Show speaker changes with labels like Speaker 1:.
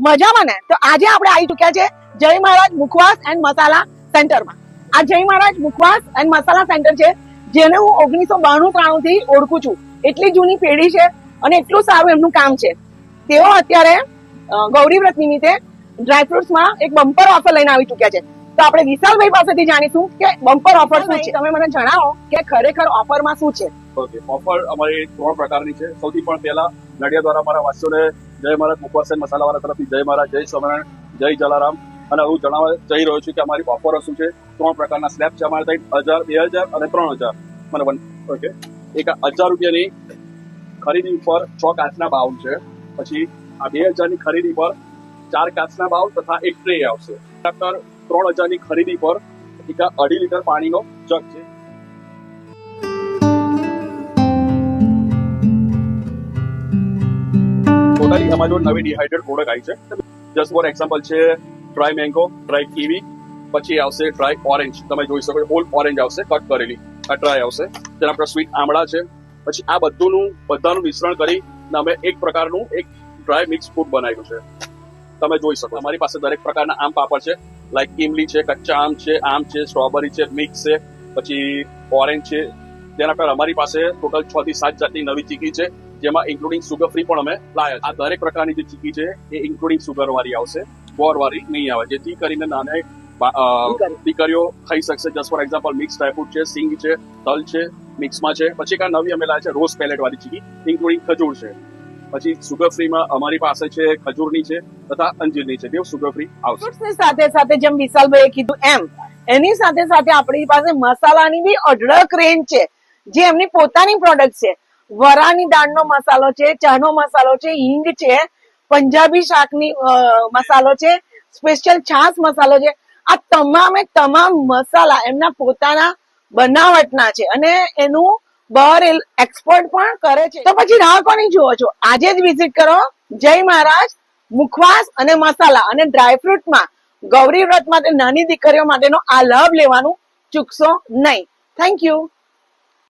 Speaker 1: મજામાં ને? તો આજે આપણે આવી ચુક્યા છે જય મહારાજ મુખવાસ એન્ડ મસાલા સેન્ટરમાં. આ જય મહારાજ મુખવાસ એન્ડ મસાલા સેન્ટર છે, જેને હું 1992-93 થી ઓળખું છું. એટલી જૂની પેઢી છે અને એટલું સારું એમનું કામ છે. તેઓ અત્યારે ગૌરી વ્રત નિમિત્તે ડ્રાયફ્રુટ્સમાં એક બમ્પર ઓફર લઈને આવી ચુક્યા છે. તો આપણે વિશાલભાઈ પાસેથી જાણીશું કે બમ્પર ઓફર શું છે. તમે મને જણાવો કે ખરેખર ઓફરમાં શું છે.
Speaker 2: ઓકે, ઓફર અમારી 3 પ્રકારની છે. સૌથી પણ પહેલા નડિયાદ દ્વારા અમારા વાસીઓને જય મહારાજ મુખવાસ એન્ડ મસાલા વાળા તરફથી જય મહારાજ, જય સ્વામિનારાયણ, જય જલારામ. અને હું જણાવવા જઈ રહ્યો છું કે અમારી ઓફરો શું છે. 3 પ્રકારના સ્લેબ છે અમારે ત્યાં, 1000, 2000 અને 3000. મને ઓકે, એક 1000 રૂપિયાની ખરીદી ઉપર 6 કાચના બાઉલ છે. પછી આ 2000 ની ખરીદી પર 4 કાચના બાઉલ તથા એક ટ્રે આવશે. 3000 ની ખરીદી પર એક 2.5 લીટર પાણીનો જગ છે. ટોટલી અમારી જોડે નવી ડિહાઇડ્રેટ પ્રોડક્ટ આવી છે. જસ્ટ ફોર એક્ઝામ્પલ છે ડ્રાય મેંગો, ડ્રાય કીવી, પછી આવશે ડ્રાય ઓરેન્જ. તમે જોઈ શકો હોલ ઓરેન્જ આવશે કટ કરેલી, આ ડ્રાય આવશે. તેના પર સ્વીટ આમળા છે. પછી આ બધાનું મિશ્રણ કરી અમે એક પ્રકારનું એક ડ્રાય મિક્સ ફૂડ બનાવ્યું છે. તમે જોઈ શકો અમારી પાસે દરેક પ્રકારના આમ પાપડ છે, લાઈક ઇમલી છે, કચ્ચા આમ છે, સ્ટ્રોબેરી છે, મિક્સ છે, પછી ઓરેન્જ છે. તેના પર અમારી પાસે ટોટલ 6 થી 7 જાતની નવી ચીકી છે, જેમાં ઇન્ક્લુડિંગ સુગર ફ્રી પણ અમે લાયા છે. આ દરેક પ્રકારની જે ચીકી છે એ ઇન્ક્લુડિંગ સુગર વાળી આવશે, ગોળ વાળી નહીં આવે, જેથી કરીને નાની દીકરીઓ ખાઈ શકશે. Just for example mix dry fruit છે, સિંગ છે, તલ છે, મિક્સમાં છે. પછી એક નવી અમે લાયા છે રોઝ પેલેટ વાળી ચીકી, ઇન્ક્લુડિંગ ખજૂર છે. પછી સુગર ફ્રીમાં અમારી પાસે છે ખજૂરની છે તથા અંજીરની છે, બે સુગર ફ્રી આવશે.
Speaker 1: સાથે સાથે જેમ વિશાલભાઈએ કીધું એમ એની સાથે સાથે આપણી પાસે મસાલાની બી અઢળક રેન્જ છે, જે એમની પોતાની પ્રોડક્ટ છે. વરાની દાળનો મસાલો છે, ચાનો મસાલો છે, હિંગ છે, પંજાબી શાકની મસાલો છે, સ્પેશિયલ છાસ મસાલો છે. આ તમામ મસાલા એમના પોતાના બનાવટના છે અને એનું બહાર એક્સપોર્ટ પણ કરે છે. તો પછી રાહ કોની જુઓ છો? આજે જ વિઝિટ કરો જય મહારાજ મુખવાસ અને મસાલા અને ડ્રાયફ્રૂટમાં. ગૌરી વ્રત માટે નાની દીકરીઓ માટેનો આ લાભ લેવાનું ચૂકશો નહીં. Thank you.